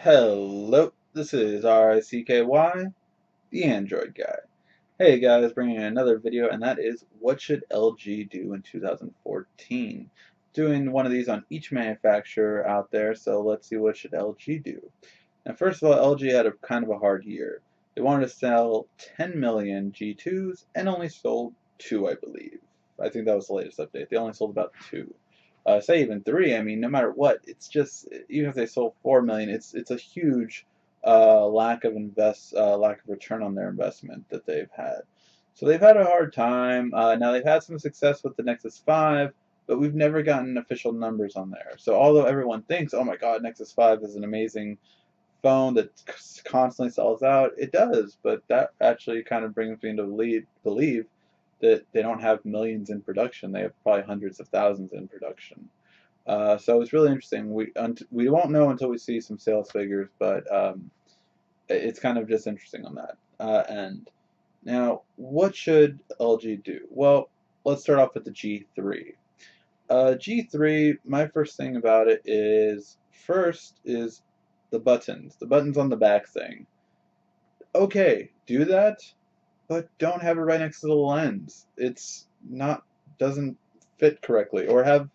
Hello, this is RICKY, the Android guy. Hey guys, bringing in another video, and that is what should LG do in 2014? Doing one of these on each manufacturer out there, so let's see what should LG do. Now, first of all, LG had a kind of a hard year. They wanted to sell 10 million G2s and only sold 2, I believe. I think that was the latest update. They only sold about 2. Say even 3. I mean, no matter what, it's just even if they sold 4 million, it's a huge lack of return on their investment that they've had. So they've had a hard time. Now they've had some success with the Nexus 5, but we've never gotten official numbers on there. So although everyone thinks, oh my God, Nexus 5 is an amazing phone that constantly sells out, it does, but that actually kind of brings me to believe that they don't have millions in production. They have probably hundreds of thousands in production. So it's really interesting. We won't know until we see some sales figures, but it's kind of just interesting on that end. Now, what should LG do? Well, let's start off with the G3. G3, my first thing about it is, first is the buttons on the back thing. Okay, do that, but don't have it right next to the lens. It's not, doesn't fit correctly. Or have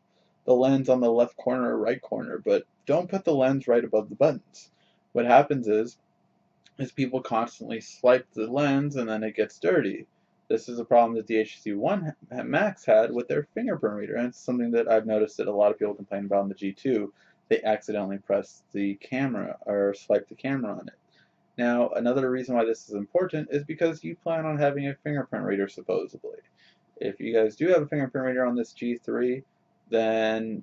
the lens on the left corner or right corner, but don't put the lens right above the buttons. What happens is people constantly swipe the lens and then it gets dirty. This is a problem that the HTC One Max had with their fingerprint reader, and it's something that I've noticed that a lot of people complain about on the G2. They accidentally press the camera or swipe the camera on it. Now, another reason why this is important is because you plan on having a fingerprint reader, supposedly. If you guys do have a fingerprint reader on this G3, then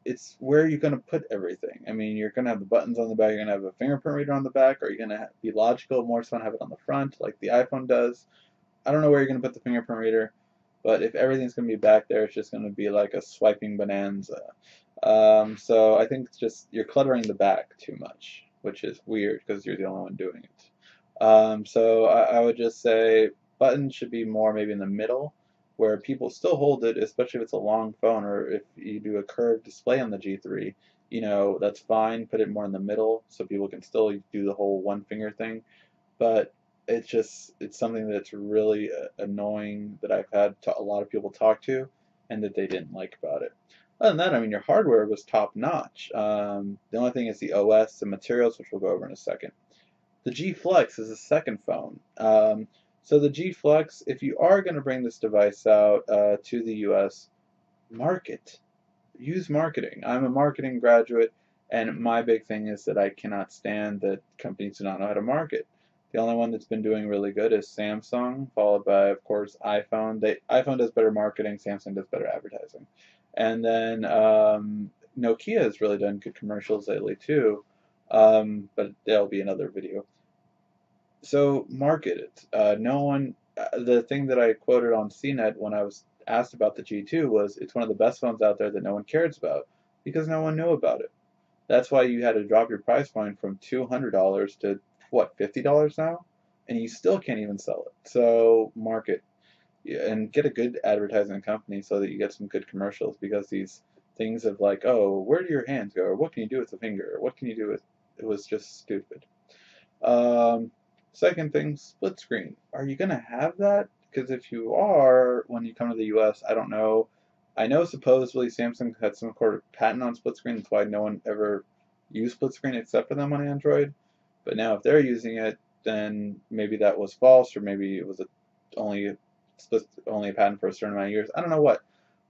it's where you're going to put everything. I mean, you're going to have the buttons on the back, you're going to have a fingerprint reader on the back, or you're going to be logical, more so have it on the front, like the iPhone does. I don't know where you're going to put the fingerprint reader, but if everything's going to be back there, it's just going to be like a swiping bonanza. So I think it's just you're cluttering the back too much, which is weird because you're the only one doing it. So I would just say buttons should be more maybe in the middle, where people still hold it, especially if it's a long phone or if you do a curved display on the G3. You know, that's fine. Put it more in the middle so people can still do the whole one finger thing. But it's something that's really annoying that I've had a lot of people talk to and that they didn't like about it. Other than that, I mean, your hardware was top notch. The only thing is the OS and materials, which we'll go over in a second. The G Flex is the second phone. So the G Flex, if you are going to bring this device out to the US, market. Use marketing. I'm a marketing graduate, and my big thing is that I cannot stand that companies do not know how to market. The only one that's been doing really good is Samsung, followed by, of course, iPhone. iPhone does better marketing, Samsung does better advertising. And then Nokia has really done good commercials lately too, but that'll be another video. So market it. No one. The thing that I quoted on CNET when I was asked about the G2 was it's one of the best phones out there that no one cares about because no one knew about it. That's why you had to drop your price point from $200 to what, $50 now, and you still can't even sell it. So market, yeah, and get a good advertising company so that you get some good commercials, because these things of like, oh, where do your hands go, or what can you do with the finger, or what can you do with, it was just stupid. Um, Second thing, split screen. Are you gonna have that? Because if you are, when you come to the US, I don't know. I know supposedly Samsung had some sort of patent on split screen. That's why no one ever used split screen except for them on Android. But now if they're using it, then maybe that was false, or maybe it was only only a patent for a certain amount of years. I don't know what.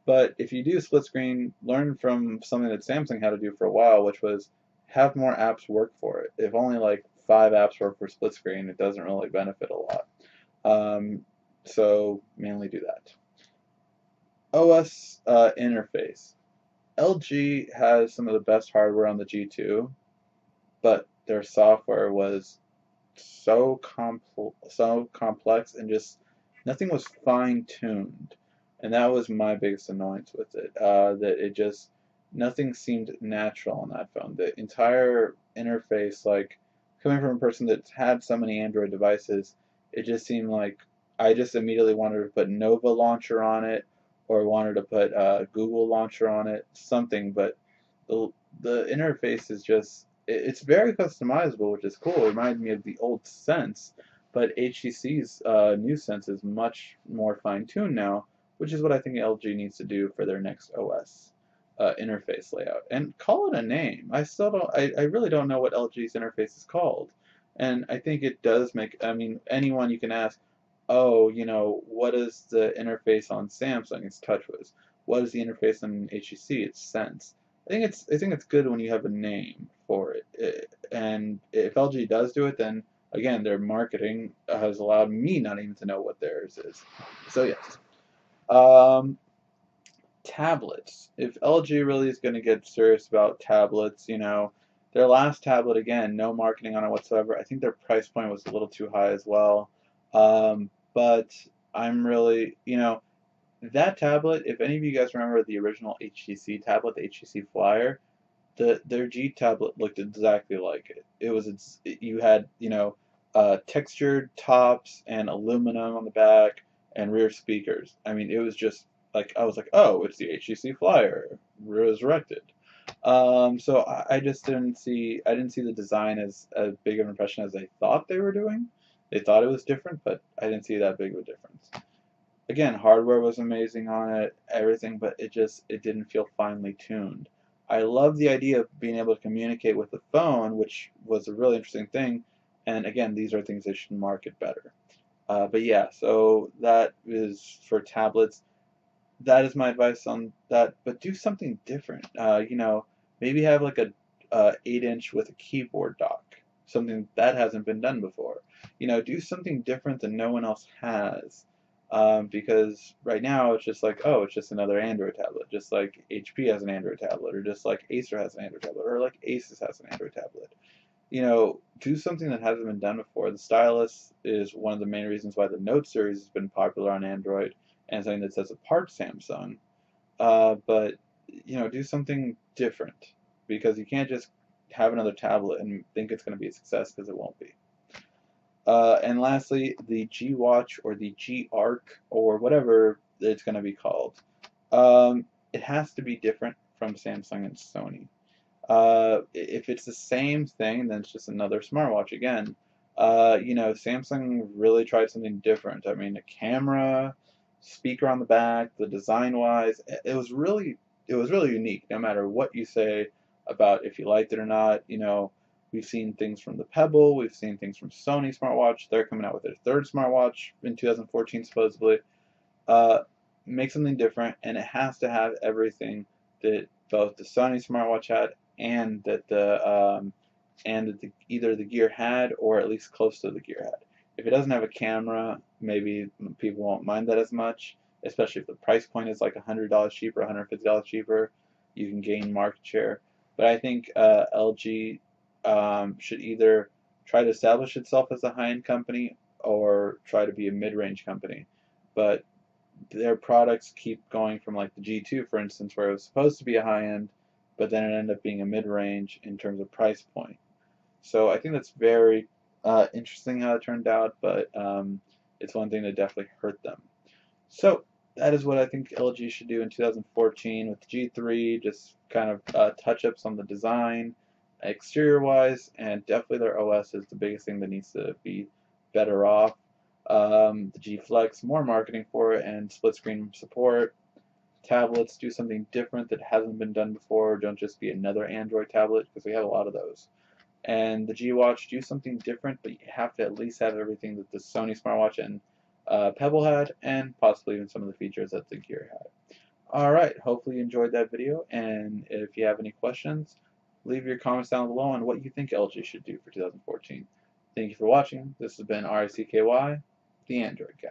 But if you do split screen, learn from something that Samsung had to do for a while, which was have more apps work for it. If only like 5 apps work for split screen, it doesn't really benefit a lot. So mainly do that. OS interface. LG has some of the best hardware on the G2, but their software was so complex, and just nothing was fine-tuned, and that was my biggest annoyance with it. That it just nothing seemed natural on that phone. The entire interface, like coming from a person that's had so many Android devices, it just seemed like I just immediately wanted to put Nova Launcher on it, or wanted to put Google Launcher on it, something. But the the interface is just it's very customizable, which is cool. It reminds me of the old Sense, but HTC's new Sense is much more fine-tuned now, which is what I think LG needs to do for their next OS interface layout. And call it a name. I still don't. I really don't know what LG's interface is called, and I think it does make. I mean, anyone you can ask. Oh, what is the interface on Samsung? It's TouchWiz. What is the interface on HTC? It's Sense. I think it's good when you have a name for it. And if LG does do it, then again, their marketing has allowed me not even to know what theirs is. So yes. Um, Tablets. If LG really is going to get serious about tablets, their last tablet, again, no marketing on it whatsoever. I think their price point was a little too high as well. But I'm really, that tablet, if any of you guys remember the original HTC tablet, the HTC Flyer, their G tablet looked exactly like it. You had, textured tops and aluminum on the back and rear speakers. I mean, it was just like, I was like, oh, it's the HTC Flyer resurrected. So I just I didn't see the design as big of an impression as they thought they were doing. They thought it was different, but I didn't see that big of a difference. Again, hardware was amazing on it, everything, but it didn't feel finely tuned. I love the idea of being able to communicate with the phone, which was a really interesting thing. And again, these are things they should market better. But yeah, so that is for tablets. That is my advice on that. But do something different. Maybe have like a 8-inch with a keyboard dock, something that hasn't been done before. Do something different that no one else has. Because right now it's just like, oh, it's just another Android tablet, just like HP has an Android tablet, or just like Acer has an Android tablet, or like Asus has an Android tablet. Do something that hasn't been done before. The stylus is one of the main reasons why the Note series has been popular on Android and something that sets apart Samsung. But do something different, because you can't just have another tablet and think it's going to be a success, because it won't be. And lastly, the G Watch or the G Arc or whatever it's going to be called. It has to be different from Samsung and Sony. If it's the same thing, then it's just another smartwatch again. Samsung really tried something different. I mean, a camera, speaker on the back, the design-wise, it was really unique. No matter what you say about if you liked it or not, we've seen things from the Pebble, we've seen things from Sony smartwatch. They're coming out with their third smartwatch in 2014 supposedly. Make something different, and it has to have everything that both the Sony smartwatch had and that either the Gear had, or at least close to the Gear had. If it doesn't have a camera, maybe people won't mind that as much, especially if the price point is like $100 cheaper, $150 cheaper. You can gain market share. But I think LG should either try to establish itself as a high-end company or try to be a mid-range company. But their products keep going from like the G2, for instance, where it was supposed to be a high-end, but then it ended up being a mid-range in terms of price point. So I think that's very interesting how it turned out, but it's one thing that definitely hurt them. So that is what I think LG should do in 2014 with the G3, just kind of touch-ups on the design, exterior-wise, and definitely their OS is the biggest thing that needs to be better off. The G Flex, more marketing for it, and split-screen support. Tablets, do something different that hasn't been done before. Don't just be another Android tablet, because we have a lot of those. And the G Watch, do something different, but you have to at least have everything that the Sony smartwatch and Pebble had, and possibly even some of the features that the Gear had. Alright, hopefully you enjoyed that video, and if you have any questions, leave your comments down below on what you think LG should do for 2014. Thank you for watching. This has been RICKY, the Android Guy.